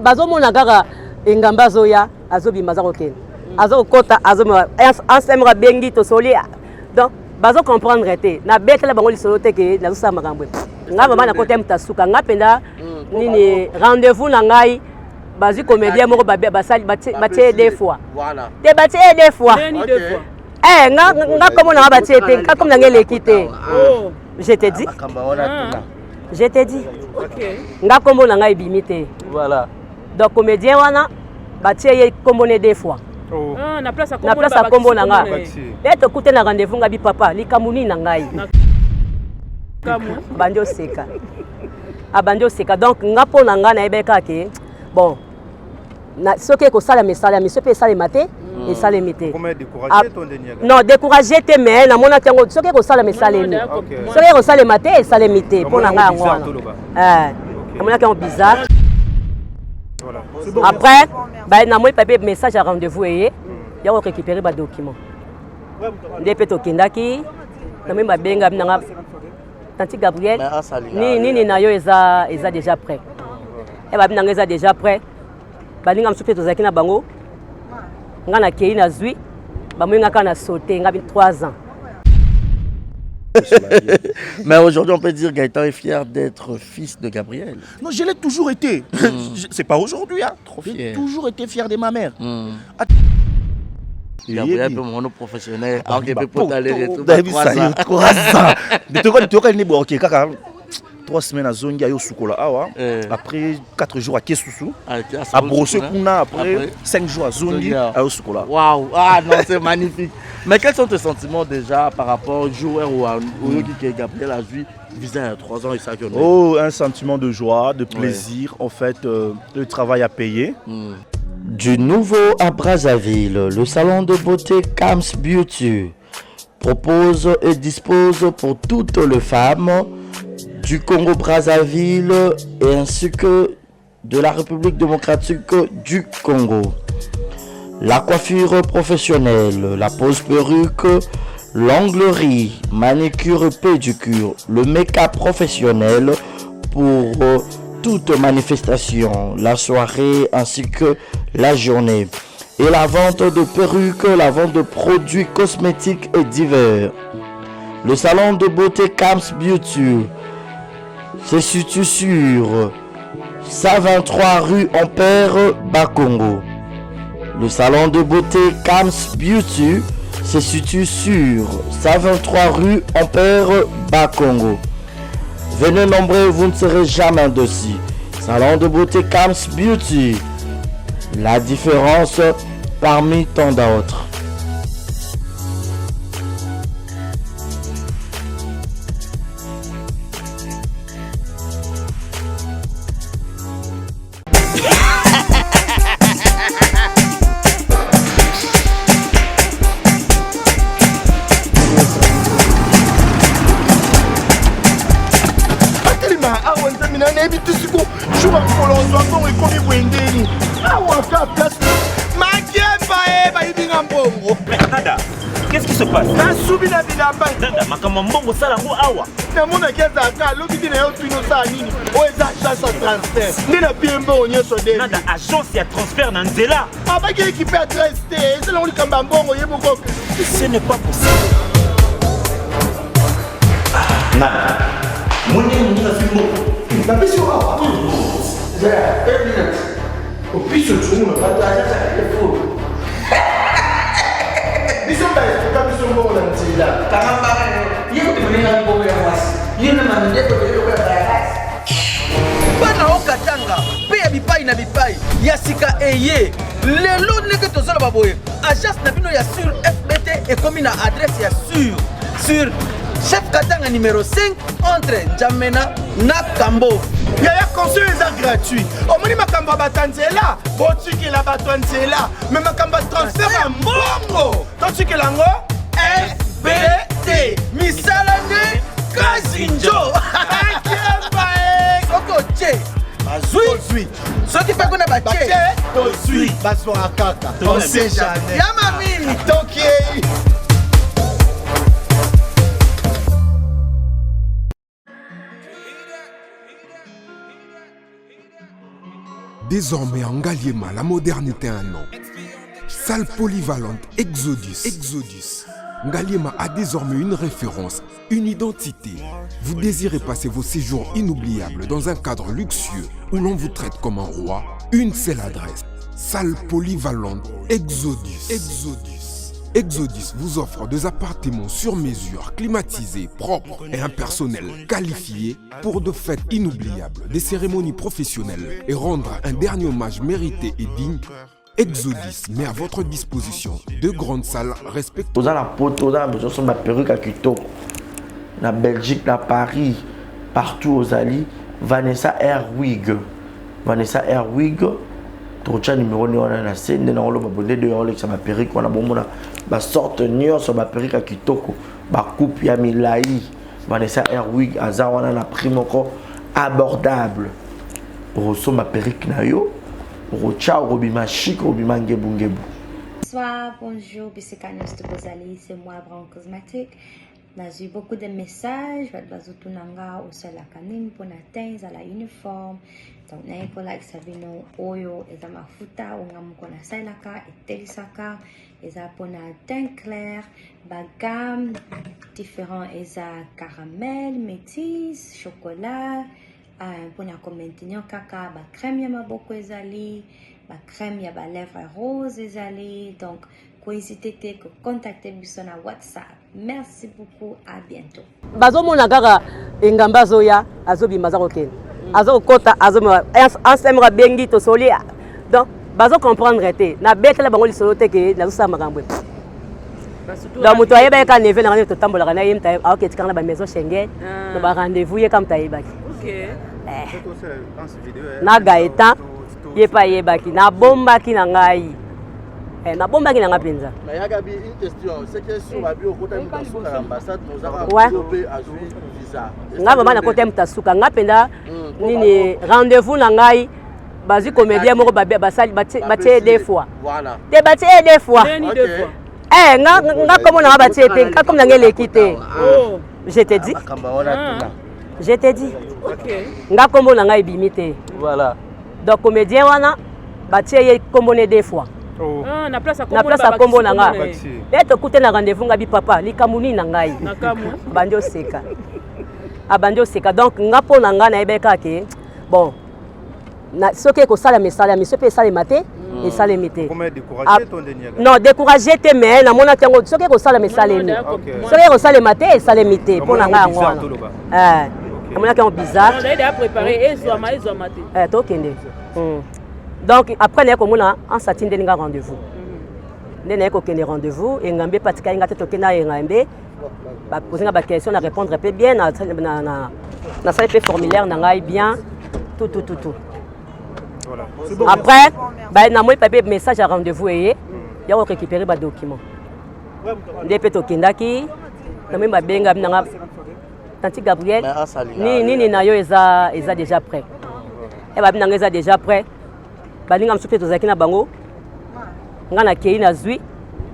bazomona kaka engamba azoya azobima aza kokende azokota azomema ensemble bengi tosolia donc bazo comprendre te na betela bango lisolo te ke nazosala makambo nga mama na kota mtasuka nga penda nini rendez-vous na ngai bazi comédien moko basali batie deux fois voilà te batie deux fois nga comme na batie te nga comme na ngele kité je te dis nga comme na ngai bimité voilà donc comédien wana batie kombone deux fois na place à combo na nga et écoutez na rendez-vous nga bi papa likamuni na ngai bandio seka abandio seka donc nga po na nga na ebeka ke bon na soki ko sala mesala mi soki sala maté et sala mité comment décourager ton dernier non décourager te mais na mona tango soki ko sala mesala ni soki ko sala maté et sala mité po na nga ngwana na mona tango bizarre. Après, bah, na moi papier message à rendez-vous et il y a récupérer ba document. Depuis to kindaki, na moi benga na tanti Gabriel. Ni na yo eza déjà prêt. Et ba binanga eza déjà prêt. Ba linga msupe to zakina bango. Nga na kei na zui, ba mwenga kana sauter nga 3 ans. Mais aujourd'hui, on peut dire Gaëtan est fier d'être fils de Gabriel. Non, je l'ai toujours été. C'est pas aujourd'hui, hein. J'ai toujours été fier de ma mère. Gabriel est mon professionnel. Alors qu'il peut pas aller retour. 3 semaines à Zongi, à Sukola. Après 4 jours à Kesusu. À Brosse Kuna. Après 5 jours à Zongi, à Sukola. Waouh! Ah non, c'est magnifique. Mais quels sont tes sentiments déjà par rapport au joueur ou à Gabriel a vu visé à 3 ans et ça? Oh, un sentiment de joie, de plaisir. En fait, le travail a payé. Du nouveau à Brazzaville, le salon de beauté Kams Beauty propose et dispose pour toutes les femmes du Congo-Brazzaville et ainsi que de la République démocratique du Congo. La coiffure professionnelle, la pose perruque, l'onglerie, manicure et pédicure, le make-up professionnel pour toute manifestation, la soirée ainsi que la journée. Et la vente de perruques, la vente de produits cosmétiques et divers. Le salon de beauté Kams Beauty se situe sur 123 rue Ampère Bakongo. Le salon de beauté Kams Beauty se situe sur 123 rue Ampère Bakongo. Venez nombreux, vous ne serez jamais dessus. Salon de beauté Kams Beauty. La différence parmi tant d'autres. Qu'est-ce qui se passe? Nada agence ya transfert na nzela. Ce n'est pas possible. Nada. Bana okatanga pe ya bipai na bipai ya sika eye lelo ndenge tozala baboye agence na bino ya sur FBT ekomi na adresse ya sur chef Katanga numéro 5 entre Njamena na Kambo. Yaya conseil est gratuit. Omoni makamba batanzela, botiki la batanzela, mais makamba transfert à mbongo. Totiki lango FBT. Misalane Kazinjo. Koko che. Azui. Soki pa kona ba che. Tozui. Baso akaka. On sait jamais. Yama mini. Toki. Désormais en Ngaliema, la modernité a un nom. Salle polyvalente Exodus. Ngaliema a désormais une référence, une identité. Vous désirez passer vos séjours inoubliables dans un cadre luxueux où l'on vous traite comme un roi? Une seule adresse. Salle polyvalente Exodus. Exodus vous offre des appartements sur mesure, climatisés, propres et un personnel qualifié pour de fêtes inoubliables, des cérémonies professionnelles et rendre un dernier hommage mérité et digne. Exodus met à votre disposition deux grandes salles respectueuses. Vous avez la pote, vous avez besoin de ma perruque à Kitoko. Na Belgique, na Paris, partout aux alliés. Vanessa Airwig. Trocha numéro ni wana na scène na olo babonde de Rolex ma perruque wana bomona ba sorte nyonso ba perruque à Kitoko ba coupe ya milai Vanessa Airwig aza wana na prix moko abordable. Roso ma perruque na yo rocha robima chic robima ngebu. Bonsoir, bonjour, Bissekanos de Bozali, c'est moi, Brown Cosmétique. J'ai eu beaucoup de messages, Bazutunanga, au sol à Kanim, pour atteindre à la uniforme. Donc, n'a pas là, Sabino, Oyo, et Zamafuta, ou Namukona Sailaka, et Telisaka, et Zapona teint clair, bagam, différents, et caramel, métis, chocolat, pour maintenir caca, crème, yama beaucoup, ezali, crème, yaba lèvres rose, ezali, donc, n'hésitez pas à contacter sur WhatsApp. Merci beaucoup, à bientôt. Bazomona kaka engamba zoya azobima zakoken. Azokota azoma ensemble bengi to solia. Donc bazo comprendre te. Na betela bango lisolo te ke na zo makambo. Donc moto ayeba ka neve na to tambola kana yimta aketika kana ba maison Schengen. To ba rendez-vous ye kam tayebaki. OK. Na gaeta yepa yebaki na bombaki na ngai. Na bomba qui n'a pas penza. Mais Yagabi, une question, c'est que sur la bio côté de l'ambassade nous avons développé à jouer visa. Nga mama na côté mtasuka nga penda nini rendez-vous na ngai bazi comédien moko basali batie deux fois. Voilà. Te batie deux fois. Nga comme na batie te comme na ngele kité. Je te dis. Je te dis. OK. Nga comme na ngai bimité. Voilà. Donc comédien wana batie comme deux fois. Na place à combo na nga. Eto kute na rendez-vous ngabi papa, likamuni na ngai. Bandio seka. Abandio seka. Donc nga po na nga na ebeka ke bon. Na soke ko sala mesala, mi sope sala maté et sala mité. Comment décourager ton dernier? Non, décourager te mais na mona tango soke ko sala mesala ni. Soke ko sala maté et sala mité po na nga ngwana. Na mona tango bizarre. On a déjà préparé ezwa maté. To kende. Donc après nous avons en satin de rendez-vous. Nous avons rendez-vous et nous avons pratiqué ngambé ba poser des questions, répondre bien na salle formulaire na bien tout. Voilà. Après ba na moi papier message à rendez-vous et ya récupérer ba documents. Ndé to kindaki na moi ba benga na Tanti Gabriel ni na yo eza déjà prêt. Et ba binanga eza déjà prêt. Balinga msupe tozaki na bango nga na kei na zui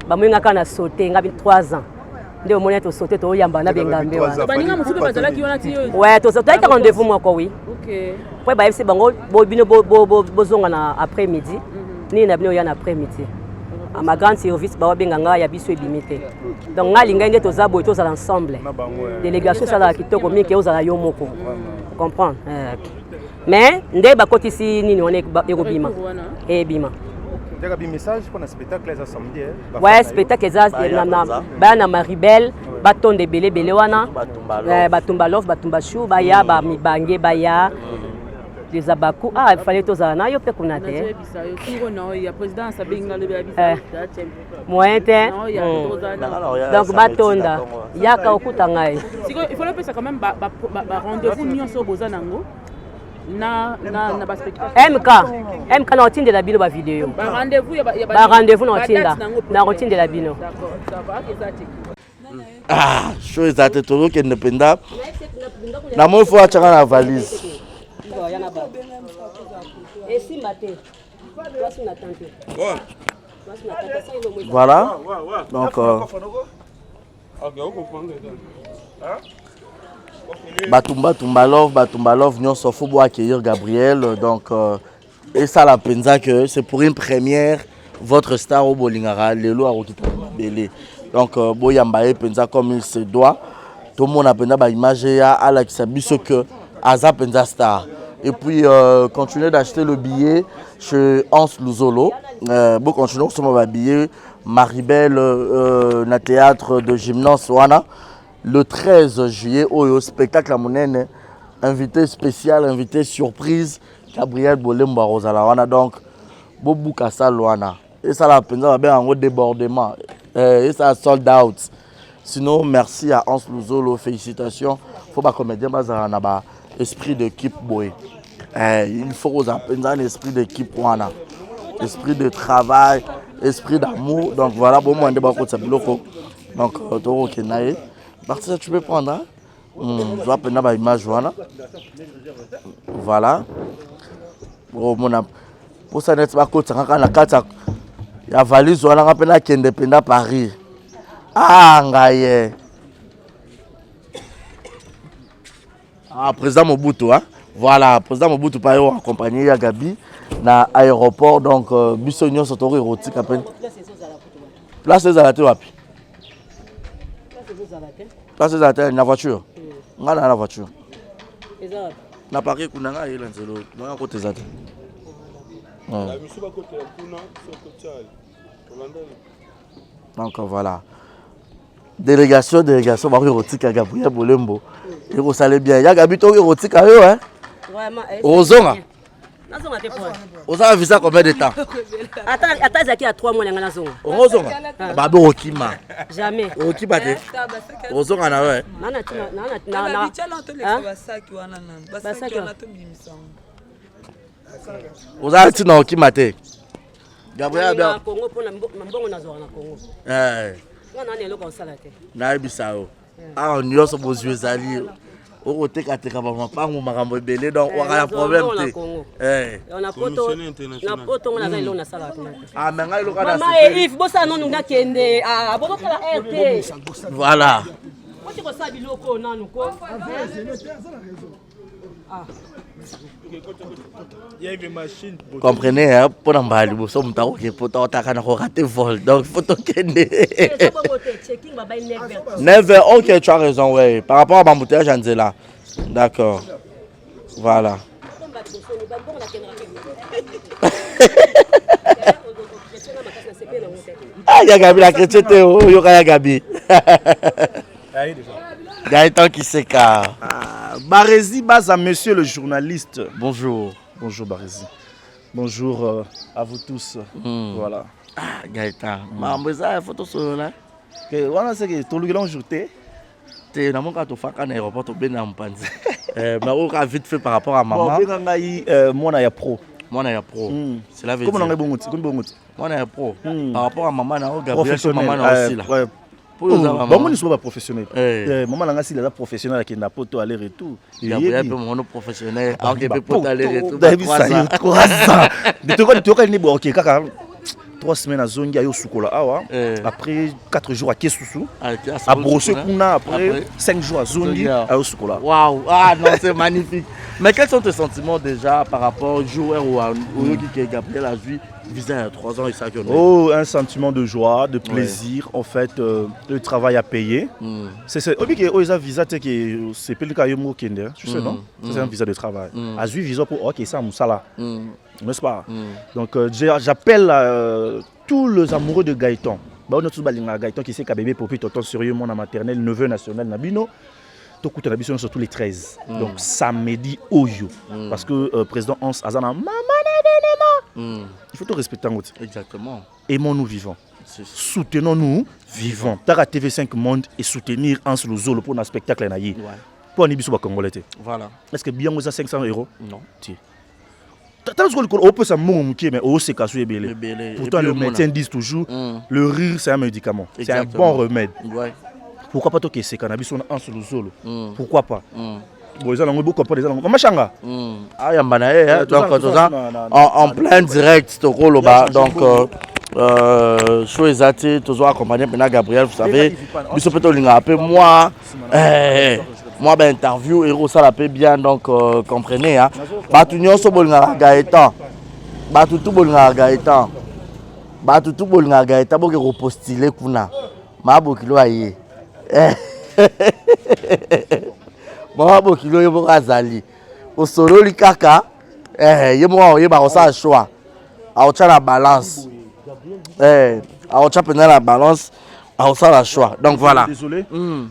bamoyinga kana sauter nga 3 ans nde omoni to sauter to yamba na bengambe wana balinga msupe bazalaki wana ti yo ouais to sauter ka rendez-vous moko oui OK po ba yebisi bango bo bino bozonga na après midi ni na bino ya na après midi à ma grande service ba benga nga ya biso ebimité donc nga linga nde toza boy toza ensemble délégation sala kitoko mi ke ozala yo moko comprendre mais ndé bakotisi nini on est ekobima et bima Déjà un message pour un spectacle les samedi. Ouais, spectacle na Maribel, baton de belé wana, batumba love, batumba chou, baya ba mibange baya. Les abakou il fallait toza na yo pe kuna te. Il président Sabinga le moyen te. Donc batonda yaka okuta ngai. Il faut le faire quand même ba rendez-vous nyonso boza nango. Na ba spectacle MK na otinde la bino ba vidéo ba rendez-vous na otinda na otinde la bino show ezate tolo ke ndependa na mo fo achanga na valise voilà donc Batumba love nyonso faut accueillir Gabriel donc Et ça la pensa que c'est pour une première votre star au Bolingara, Lelo Arokita Belé. Donc Boyambaye pensa comme il se doit. Tout le monde a pensé à l'image à la Kisabiso que Aza pensa star. Et puis continuer d'acheter le billet chez Hans Luzolo. Bon continuer sur mon billet Maribel na théâtre de gymnase Wana le 13 juillet au spectacle à Monene. Invité spécial, invité surprise, Gabriel Bolemba Rosalawana. Donc, Bobu Kassalwana. Et ça, la peine, ça va un gros débordement. Et ça, sold out. Sinon, merci à Hans Luzolo, félicitations. Il faut pas comédien, mais ça a un esprit d'équipe. Il faut un esprit d'équipe. Esprit de travail, esprit d'amour. Donc, voilà, pour moi, on débat contre ça. Donc, Toro Kenaye. Parti, tu peux prendre, hein? Je vais prendre ma image. Voilà. Pour ça, il y a valise, il y a indépendant Paris. Ah, ngaye. Ah, président Mobutu, hein? Voilà, président Mobutu par exemple accompagné à Gabi dans l'aéroport. Donc, Bissonio Sotori érotique à peine. Place des alatés, wapi? Place des alatés, la voiture. On a la voiture. Na Paris, on a eu l'anzelo. On a côté zate. Donc voilà. Délégation, Marie érotique à Gabriel Bolembo. Et vous savez bien, il y a Gabi érotique à eux, hein? Vraiment. Ozonga. Vous avez vu ça combien de temps? Attends, il y a 3 mois. Ozonga. Babo Okima. Jamais. Okima te. Ozonga na ouais. Vous avez dit non Okima te. Gabriel bien. Congo pour mbongo na zona Congo. On a nelo comme ça là te. Na bisao. Ah on y a so beaux yeux ali. O te ka te ka ba pa mo makambo belé donc on a un problème te. On a poto. Na poto on a nelo na sala te. Ah mais ngai lo ka na. Mama Eve bossa non nga kende. Ah bono kala RT. Voilà. Ko ti ko sa biloko nanu ko. Ah. Il y a une machine. Comprenez, hein, pour n'emballer, vous sommes pas OK pour rater vol. Donc, faut toquer. 9h, ok, tu as raison, ouais. Par rapport à ma bouteille, j'en dis là. D'accord. Voilà. Ah, il y a Gabi, la chrétienne, il y a Gabi. Gaëtan qui s'écarte. Barézi Baza, monsieur le journaliste. Bonjour. Bonjour Barézi. Bonjour à vous tous. Voilà. Ah, Gaëtan. Maman, ça, photo sur là. Voilà, c'est que tout le monde joue. Tu as mon cas, tu fais un aéroport, tu es bien en mais on a vite fait par rapport à maman. Moi, on a pro. Moi, on a pro. C'est la vérité. Comment on a pro. Par rapport à maman, on a Gabriel, maman aussi là. Bon, moi, je ne suis pas professionnel. Maman, je suis professionnel qui n'a pas tout aller-retour. Gabriel, mon professionnel, qui peut pas aller-retour. Ok, 3 semaines à Zongi, à Sukola. Après 4 jours à Kesusu. À Brosse Kuna, après 5 jours à Zongi, à Sukola. Waouh, ah non, c'est magnifique. Mais quels sont tes sentiments déjà par rapport au joueur ou à Gabriel a vu visé à 3 ans et ça? Oh, un sentiment de joie, de plaisir. En fait, le travail à payer. C'est un visa qui c'est plus le cas de tu sais, non? C'est un visa de travail. À vu visa pour OK, ça Moussala. N'est-ce pas? Donc j'appelle tous les amoureux de Gaëtan. On a tous Gaëtan qui sait qu'à bébé pour tonton sérieux mon maternelle, neveu national Nabino. Sur tous les 13. Donc samedi Oyo. Parce que président Hans Azana, maman événement. Il faut tout respecter en route. Exactement. Aimons-nous vivants. Soutenons-nous vivants. Tara TV5 Monde et soutenir Hans Luzolo pour un spectacle. Pour un Ibisu Congolais. Voilà. Est-ce que bien vous a 500 €? Non. On peut s'amuser, mais on sait qu'à belé. Pourtant, le médecin dit toujours le rire, c'est un médicament. C'est un bon remède. Pourquoi pas toi qui c'est cannabis on en sous solo? Pourquoi pas? Bon, ils ont beaucoup de gens. Comment changa? Ah, y a manaé, donc en plein direct, tu roules bas. Donc, chose tu dois accompagner Gabriel, vous savez. Monsieur Peto Linga, moi, ben interview et ça la paie bien, donc comprenez. Hein. Batunion sur Gaëtan. bato tout bolingaka Gaëtan. Bato tout bolingaka Gaëtan boke repostuler kuna. Ma bokilo aye. Ma bokilo ye boka azali. Osololi kaka ye mo ye ba kosa choix. Aocha la balance. Aocha pendant la balance. Ça la choix. Donc voilà. Désolé.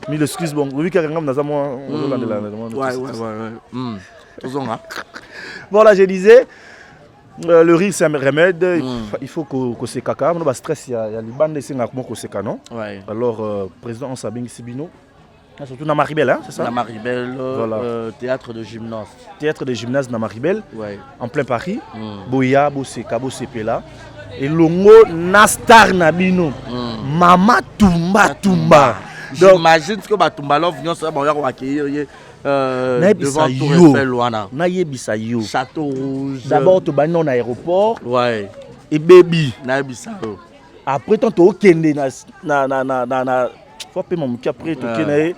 Mille excuses. Bon, oui, carrément, nous avons. Voilà, je disais, le rire c'est un remède. Il faut que c'est caca. Nous stress, il y a les bandes c'est caca, non? Alors, président Onsabing Sibino. Surtout dans Maribel, hein, c'est ça? Dans Maribel, voilà. Théâtre de gymnase. Théâtre de gymnase dans Maribel, en plein Paris. Boya, Boseka, Bosepela. Et longo Nastar Nabino. Mama Tumba. J'imagine que Batumba Love vient se accueillir devant Tour Eiffel Luana. Naïebisa yo. Château Rouge. D'abord, tu vas dans l'aéroport. Ouais. Et baby. Naïebisa yo. Après, tu vas kende na faut payer mon qui après tu kende.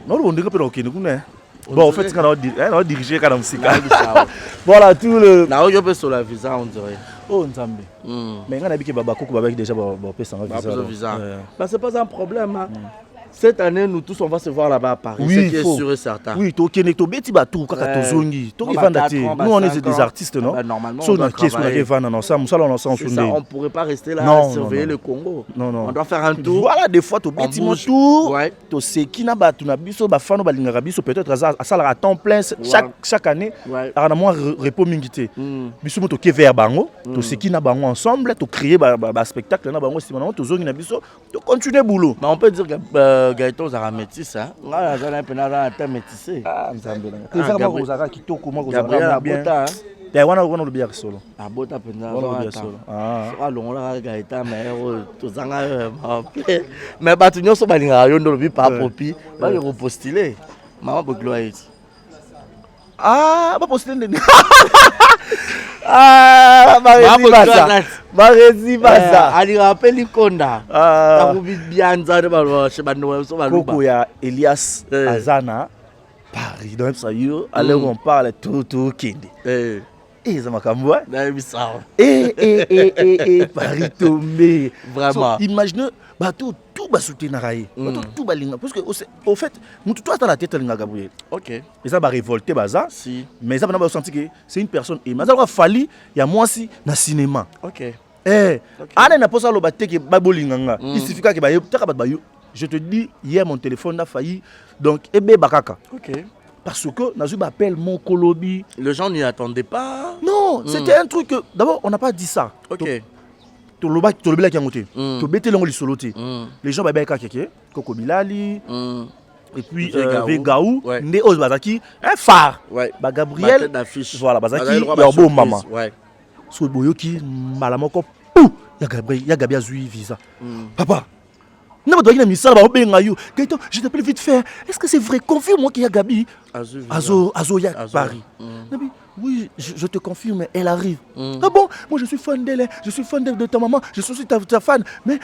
Non, on dirait pas au kende kuna. Bon, en fait, c'est quand on dirige quand on s'y voilà tout le. Na yo peut sur la visa on dirait. Oh Nzambe. Mais on a dit que Baba Koko Baba déjà payer sans visa. Bah c'est pas un problème hein. Cette année, nous tous, on va se voir là-bas à Paris. Oui, c'est qui est sûr et certain. Oui, nous, on est des artistes, non? Normalement, on ne pourrait pas rester là à surveiller le Congo. Non. On doit faire un tour. Voilà, des fois, tu bêtis mon tour. Tu sais qui n'a pas tu n'as peut-être à temps plein chaque année. On a moins repos mingité. Biso moto qui vers bango, tu sais qui n'a bango ensemble, tu créer un spectacle na bango si maintenant tu zone na biso, tu continuer boulot. Mais on peut dire que Gaëtan Zara métis, hein? On a un peu de métissé. Ah, Zara qui toque, moi, Zara bien. Il y a un bien solo. Ah, bota pena. Ah, là, Gaëtan, mais tout ça, mais Batunio so balinga yo ndolo bi pa popi, ba le repostuler. Maman Bogloit. Ah, pas postuler. Ah, Marezi Baza. Ali rappelle Konda. Ta kubi bianza de balwa chebano so baluba. Koko ya Elias Azana Paris dans ça yo, allez on parle tout kindi. Ça m'a camoué. Paris tombé. Vraiment. Imaginez bateau tout bas soutenir tout balinga parce que au fait nous tout dans la tête linga Gabriel. OK. Et ça va révolter baza. Si. Mais ça va sentir que c'est une personne et mais ça va fallu il y a moi aussi dans cinéma. OK. Ana na posa lo batte que babolinganga. Il suffit que ba je te dis hier mon téléphone a failli donc ebe bakaka. OK. Parce que Nazu m'appelle mon colobi. Les gens n'y attendaient pas. Non, c'était un truc que d'abord on n'a pas dit ça. OK. To loba qui a monté. To bete longo li soloté. Les gens ba ka keke, Koko Bilali. Et puis Vegaou, Ndé Oz Bazaki, un phare. Ba Gabriel. Voilà, Bazaki, ya beau maman. Ouais. So boyoki malamoko pou, ya Gabriel zui visa. Papa. Non, mais je t'appelle vite fait. Est-ce que c'est vrai? Confirme-moi qu'il y a Gabi. Azo, Paris. Oui, je te confirme, elle arrive. Ah bon? Moi, je suis fan d'elle. Je suis fan de ta maman. Je suis aussi ta fan. Mais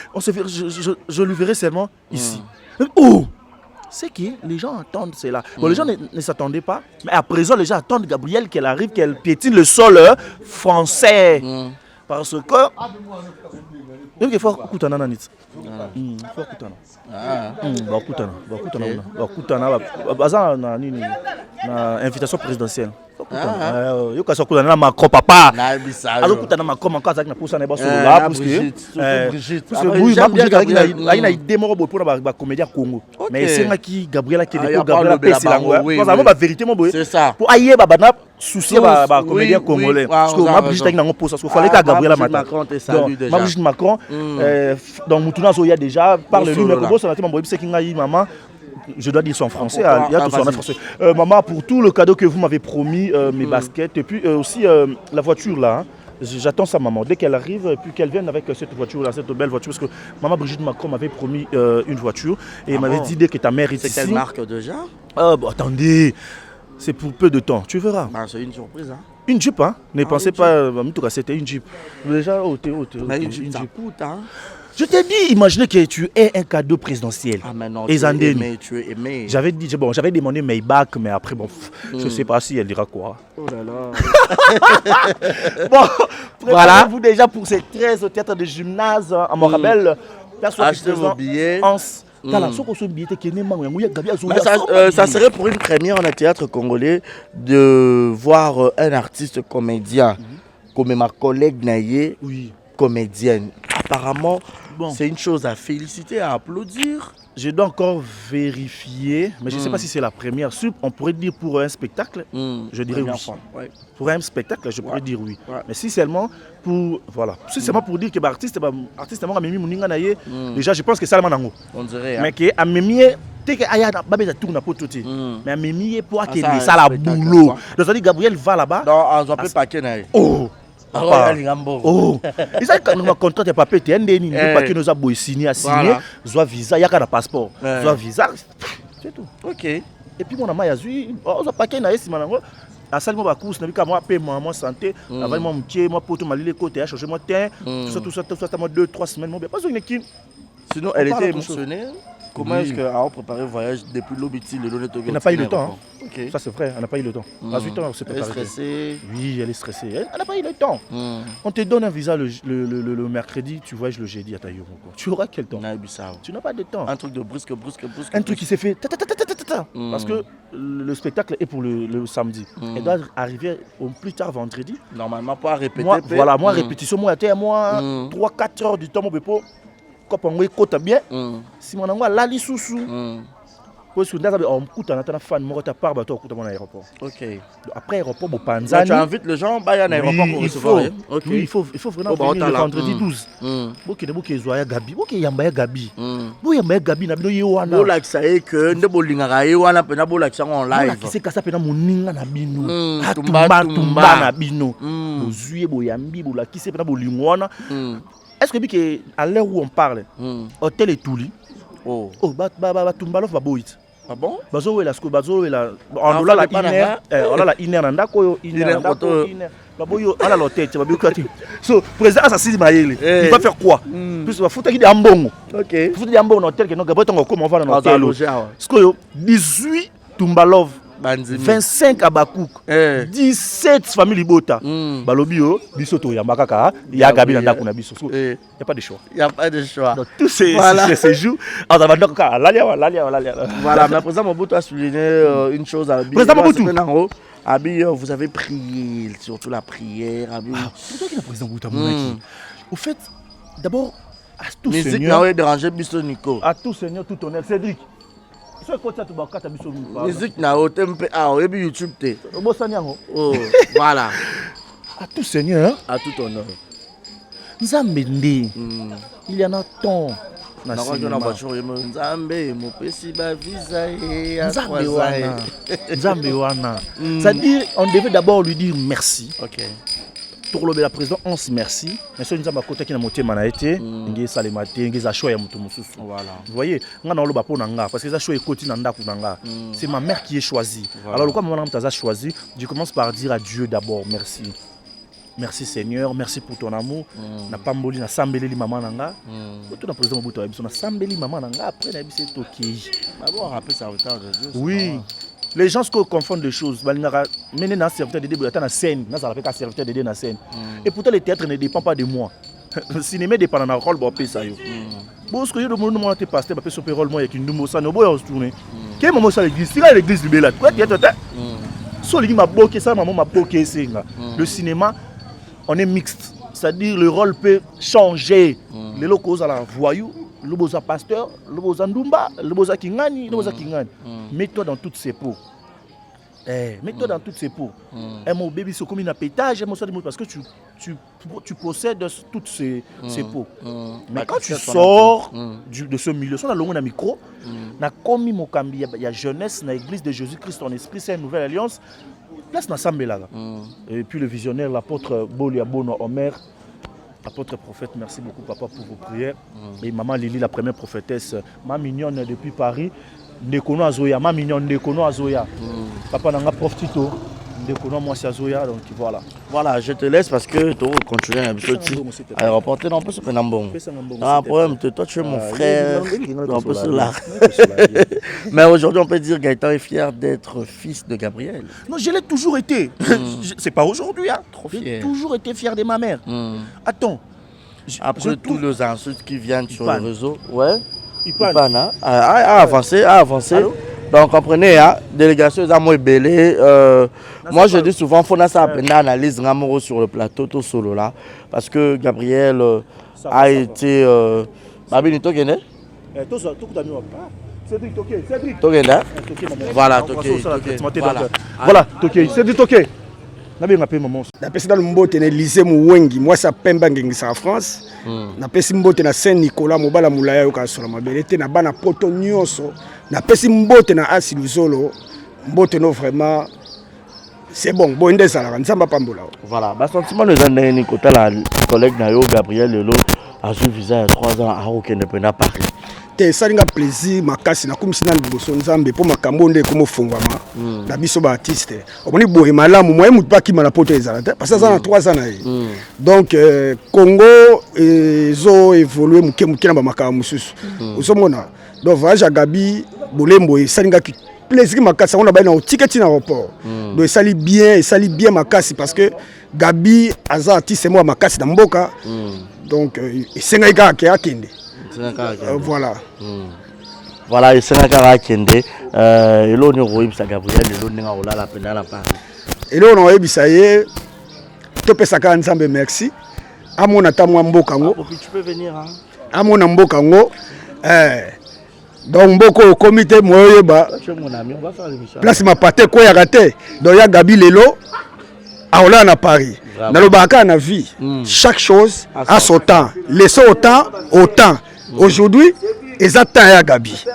je lui verrai seulement ici. Oh! C'est que les gens attendent cela. Bon, les gens ne s'attendaient pas. Mais à présent, les gens attendent Gabrielle qu'elle arrive, qu'elle piétine le sol français. Parce que il faut kutana na nit. Il faut kutana. Kutana baza na nini na invitation présidentielle. Yo ka sokula na Macron papa. Alors kutana Macron encore avec na poussa na ba solo là parce que Brigitte na idée moko pour ba comédien Congo. Mais c'est qui Gabriela qui déco Gabriela Pesselango. Parce que la vérité mon boy. C'est ça. Pour ayer bana soucier ba comédien congolais. Parce que ma Brigitte na poussa parce qu'il fallait que Gabriela Macron te salue déjà. Ma Brigitte Macron donc Moutuna Zoya déjà parle lui mais comment ça m'a dit c'est qu'il a maman. Je dois dire son français, il y a tout son français. Maman, pour tout le cadeau que vous m'avez promis, mes baskets, et puis aussi la voiture là, j'attends sa maman. Dès qu'elle arrive, et puis qu'elle vienne avec cette voiture là, cette belle voiture, parce que maman Brigitte Macron m'avait promis une voiture, et elle m'avait dit dès que ta mère est ici. C'est quelle marque déjà? Attendez, c'est pour peu de temps, tu verras. C'est une surprise, hein. Une Jeep, hein. Ne pensez pas, en tout cas c'était une Jeep. Déjà, mais une Jeep, ça coûte, hein. Je t'ai dit, imaginez que tu aies un cadeau présidentiel. Ah, mais non, Et tu es aimé, tu es aimé. J'avais dit, bon, j'avais demandé Maybach, mais après, bon, je ne sais pas si elle dira quoi. Oh là là. Bon, Voilà. vous déjà pour ces 13 au théâtre de gymnase à Morabel. Achetez vos billets. Ça serait pour une première en théâtre congolais de voir un artiste comédien comme ma collègue Naye, comédienne. Apparemment, c'est une chose à féliciter, à applaudir. Je dois encore vérifier, mais je ne sais pas si c'est la première. On pourrait dire pour un spectacle, je dirais oui. Ouais. Pour un spectacle, je pourrais dire oui. Ouais. Mais si seulement pour, voilà. Si seulement pour dire que l'artiste déjà je pense que c'est ça. On dirait. Mais que Amemi, mais Amemi pour qu'il ait ça la boulot. Donc ça dit Gabriel va là-bas. Non, on peut pas qu'il oh. Oh, ils ont un contrat de papier, tu as un papier nous a signé, soit visa, il y a un passeport, soit visa, c'est tout. Ok. Et puis mon ami a dit, on a papier na esi manango, à salle moi course, n'a moi paiement, moi santé, avant moi m'tier, moi pour tout m'aller côté, changer moi teint, tout ça, moi 2-3 semaines, moi bien pas une équipe. Sinon, elle était émotionnée. Comment est-ce qu'elle a préparé le voyage depuis l'Obiti, le Loneto? Elle n'a pas eu le temps. Okay. Ça c'est vrai, elle n'a pas eu le temps. À 8 ans, elle est stressée. Oui, elle est stressée. Elle n'a pas eu le temps. On te donne un visa le mercredi, tu voyages le jeudi à Taïro. Tu auras quel temps? Tu n'as pas de temps. Un truc de brusque. Un truc qui s'est fait. Parce que le spectacle est pour le samedi. Elle doit arriver au plus tard vendredi. Normalement, pas répéter. Moi, répétition, moi, 3-4 heures du temps, mon bépo. Quand on écoute bien, si mon angoisse là, les sous-sous. Parce que on écoute un fan, moi, tu pars, tu écoutes mon aéroport. Ok. Après l'aéroport, au Panzani. Tu invites les gens à l'aéroport pour recevoir. Oui, il faut vraiment venir le vendredi 12. Boki de boki zoya Gabi, boki yamba Gabi. Boki yamba Gabi na bino yewana. Bola kisaye que ne bolingara yewana pena bola kisanga en live. Bola kise kasa pena moninga na bino. Tumba na bino. Bozuye boyambi bola kise pena bolingwana. Est-ce que à l'heure où on parle, hôtel et Touli, Tumbalof va boit. Ah bon? Bazo est la sco, bazo est la. On a la inner, on a la inner nandako, inner. Baboyo, on a l'hôtel, tu vas bien écouter. So, président Assassin Maïli, il va faire quoi? Plus il va foutre des ambongo. Ok. Foutre des ambongo dans l'hôtel que nous gabons comment on va dans l'hôtel. Parce que 18 Tumbalov. 25 Abakouk, 17 familles Libota. Balobio, Bisoto, Yamakaka, Yagabi, Nandakuna Biso. Il n'y a pas de choix. Il n'y a pas de choix. Donc, tous ces jours, voilà, mais président Mobutu a souligné une chose à Abi. Président Mobutu, Abi, vous avez prié, surtout la prière. Abi. Pourquoi il y a président Mobutu au fait, d'abord, à tout Seigneur, à tout Seigneur, tout honneur, Cédric. Musique na otempe YouTube te. Oh, voilà. À tout Seigneur, à tout honneur. Nzambende. Il y en a tant. C'est-à-dire, on devait d'abord lui dire merci. Ok. Pour le président, on se merci. Mais si nous avons côté qui n'a monté manaïté, nous avons maté, nous avons choisi voilà. Vous voyez, nous avons le bapon nanga parce que ça choisi côté nanda kunanga. C'est ma mère qui est choisie. Voilà. Alors pourquoi maman t'a choisi? Je commence par dire à Dieu d'abord merci. Merci Seigneur, merci pour ton amour. Na pamboli na sambeli maman nanga. Tout le président Mobutu na sambeli maman nanga après na bisé toki. D'abord rappeler sa retard de Dieu. Oui. Les gens se confondent des choses. Mener un serviteur de Dieu, il y a une scène, il y a un serviteur de Dieu dans la scène. Et pourtant, le théâtre ne dépend pas de moi. Le cinéma dépend d'un rôle pour ça. Parce que je me suis pasteur, je suis rôle moi avec une nouveau ça, nous allons tourner. Quel moment ça l'église? C'est l'église du Bélat. Quoi théâtre? Soit l'église m'a bloqué ça, maman m'a bloqué ça. Le cinéma, on est mixte. C'est-à-dire le rôle peut changer. Les locaux à la voyou. Le boza pasteur, le boza ndumba, le boza kingani, le boza kingani. Mets-toi dans toutes ces peaux. Mets-toi dans toutes ces peaux. Et mon bébé, c'est comme une appétage, parce que tu possèdes toutes ces peaux. Mais quand tu sors de ce milieu, sur la micro, na commis mon cambi, il y a jeunesse, na l'église de Jésus-Christ en esprit, c'est une nouvelle alliance. Place na Sambela. Et puis le visionnaire, l'apôtre Bolia Bono Omer. Apôtre prophète, merci beaucoup papa pour vos prières. Et maman Lily, la première prophétesse, ma mignonne depuis Paris, Nekono Azoya, ma mignonne Nekono Azoya. Papa Nanga Prof Tito, Ndeko moi c'est Azoya, donc voilà. Voilà, je te laisse parce que tu continues un peu à reporter un peu ce Penambon. Ah, problème, toi tu es mon frère, un peu cela. Mais aujourd'hui, on peut dire Gaëtan est fier d'être fils de Gabriel. Non, je l'ai toujours été. C'est pas aujourd'hui, hein. Trop fier. J'ai toujours été fier de ma mère. Attends. Après tous les insultes qui viennent sur le réseau, ouais. Il panne. Avancer. Allô? Donc comprenez, hein, délégation est à moi belé. Moi je dis souvent, il faut une analyse sur le plateau tout solo là, parce que Gabriel a été. Babini Togene. Cédric Toké. Togene. Voilà, Voilà, Toké. Cédric Toké. napesi dans mbote na lycée Mwengi moi ça pemba ngengisa en France napesi mbote na Saint Nicolas mobala mulaya yo kasola mabele te na bana poto nyonso napesi mbote na Asi Luzolo mbote no vraiment c'est bon bonde ça la nzamba pambola voilà ba sentiment nous en ni kota la collègue na yo Gabriel Lelo a joué visa il y a 3 ans à aucun à Paris te salinga plaisir makasi na komisina liboso nzambe po makambo nde komo fongwama na biso ba artiste omoni boye malamu moye mutu pa kima na poto ezala te parce que ça na 3 ans na ye donc Congo ezo évoluer muke na ba makambo mususu osomona donc voyage à Gabi bolembo salinga ki plaisir makasi on a ba na ticket na aéroport donc sali bien makasi parce que Gabi aza artiste moi makasi na mboka donc esenga ikaka akende voilà. Voilà, il s'est Kende. Et l'on est au Gabriel, et l'on est au la pénale à Paris. Et l'on est au Topé Saka Nzambe, merci. À mon atamou Mbokango. Tu peux venir. À mon Mbokango. Donc, Mboko au comité, moi, tu es mon ami, on va faire l'émission. Place ma pâté, quoi, y a raté. Donc, il y a Gabi Lelo. À Hollande à Paris. Dans le Baka, on a vu chaque chose à son temps. Laissons autant. Aujourd'hui, ils attendent à Gabi.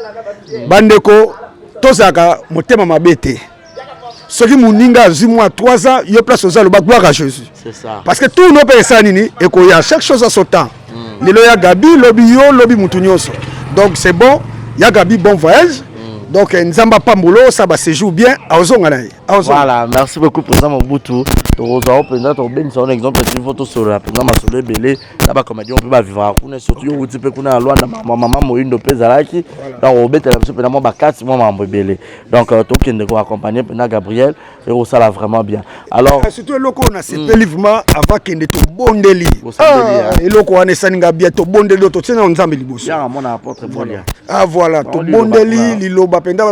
Bandeko, Tozaka, Motema Mabete. Ce qui m'a dit, moi, 3 ans, il y a place aux alobas, gloire à Jésus. C'est ça. Parce que tous nos personnes, et qu'il y a chaque chose à son temps. Les loya Gabi, lobby yo, lobby Moutounioso. Donc c'est bon, il y a Gabi, bon voyage. Donc, Nzamba Pambolo, ça va se jouer bien à Ozonganaï. Voilà, merci beaucoup, Président Mobutu. Rosa, Président, on a un exemple de photo sur la Président Massolé Belé. Là-bas, comme on peut vivre. On est surtout au type qu'on a à Luanda, maman, Moïne de Pézalaki. Là, on va mettre la Président Bakat, moi, Mambo Belé. Donc, tout qui est accompagné, Président Gabriel, et Rosa là vraiment bien. Alors, surtout, le on a ce livre avant qu'il ait tout bon délit. Et le on a Saninga bientôt bon délit, tout ça, on a mis le bouche. Ah, voilà, tout bon délit, l'îlot Bapenda,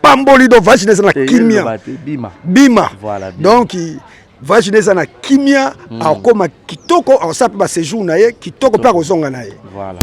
Pamboli do vaginez na kimia. Bima. Voilà. Donc, vaginez na kimia, akoma kitoko, on sape ba séjour na ye, kitoko pa kozonga na ye. Voilà.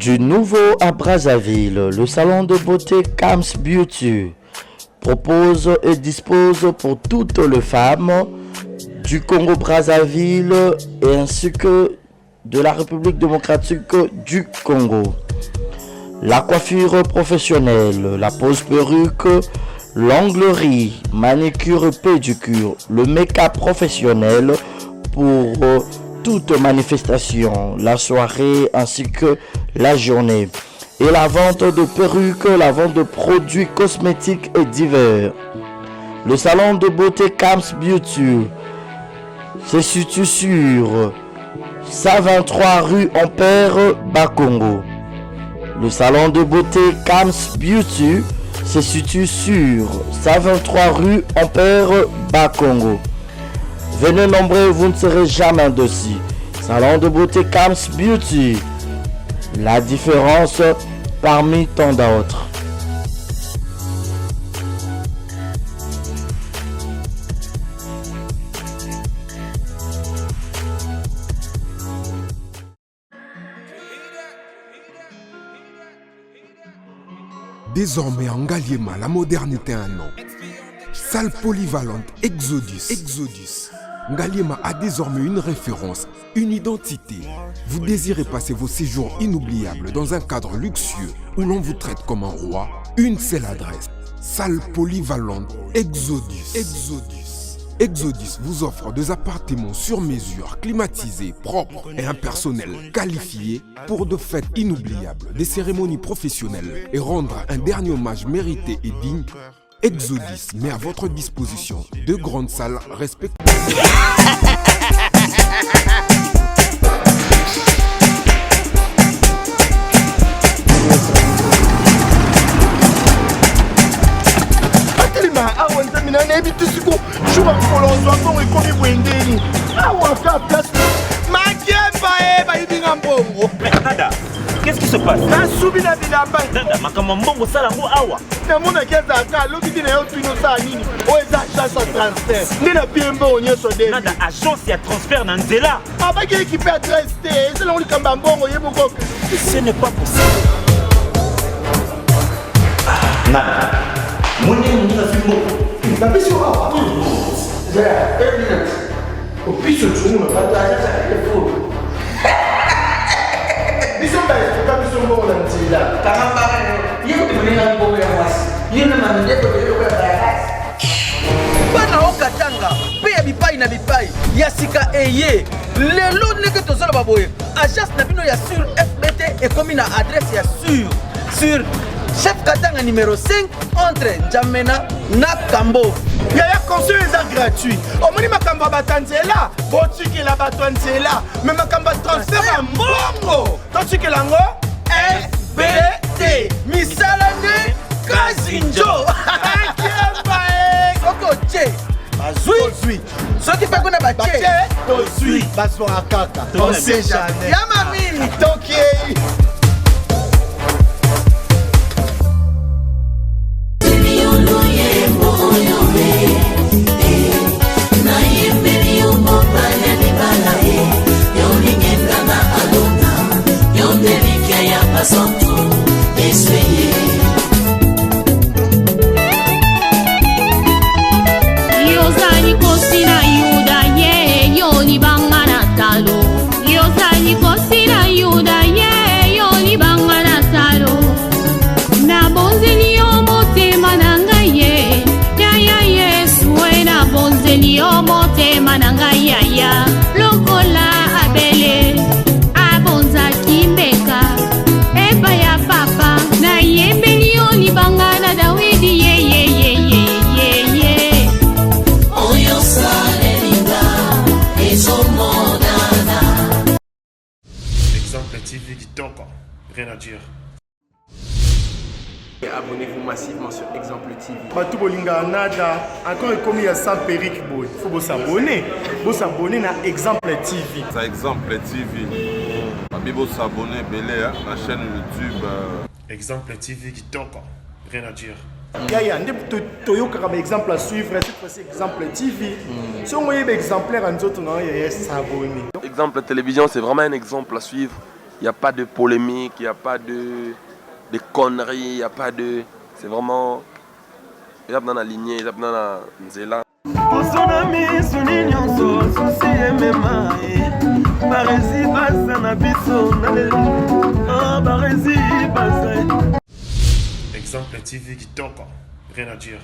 Du nouveau à Brazzaville, le salon de beauté Kams Beauty propose et dispose pour toutes les femmes du Congo-Brazzaville et ainsi que de la République démocratique du Congo. La coiffure professionnelle, la pose perruque, l'onglerie, manicure et pédicure, le make-up professionnel pour toute manifestation, la soirée ainsi que la journée. Et la vente de perruques, la vente de produits cosmétiques et divers. Le salon de beauté Kams Beauty se situe sur 123 rue Ampère Bakongo. Le salon de beauté Kams Beauty se situe sur 123 rue Ampère Bakongo. Venez nombreux, vous ne serez jamais dessus. Salon de beauté Kams Beauty. La différence parmi tant d'autres. Désormais en Ngaliema, la modernité a un nom. Salle polyvalente Exodus. Ngaliema a désormais une référence, une identité. Vous désirez passer vos séjours inoubliables dans un cadre luxueux où l'on vous traite comme un roi? Une seule adresse. Salle polyvalente Exodus. Exodus vous offre des appartements sur mesure, climatisés, propres et un personnel qualifié pour de fêtes inoubliables, des cérémonies professionnelles et rendre un dernier hommage mérité et digne. Exodus met à votre disposition deux grandes salles respectives. Nada, qu'est-ce qui se passe? Nada, makamambongo salango awa. Nada, agence ya transfert na nzela. Ce n'est pas possible. Nada. bana okatanga pe ya bipai na bipai ya sika eye lelo ndenge tozala baboye agence na bino ya sur FBT ekomi na adresse ya sur chef katanga numéro 5 entre Njamena na Kambo. Yaya conseil est gratuit. Omoni makamba batanzela, botikela batanzela, mais makamba transfert ya mbongo. Totikela ngo FBT. Misalane Kazinjo. Koko che. Bazui. Soki pe kona bache. Tozui. Bazwa kaka. On sait jamais. Yama mini. Tokie. Rien à dire. Abonnez-vous massivement sur Exemple TV. Batou bolinga nada, encore comme il y a ça Peric Boy. Il faut vous s'abonner. Vous s'abonner à Exemple TV. Ça Exemple TV. Vous s'abonner belé à la chaîne YouTube. Exemple TV qui toque. Rien à dire. Yaya, un exemple à suivre, cette fois-ci Exemple TV. Si on voit exemplaire en autres, on va s'abonner. Exemple télévision, c'est vraiment un exemple à suivre. Il n'y a pas de polémique, il n'y a pas de conneries, il n'y a pas de... C'est vraiment... Il y a dans la lignée, il y a dans la nzela. Exemple TV qui toque, rien à dire.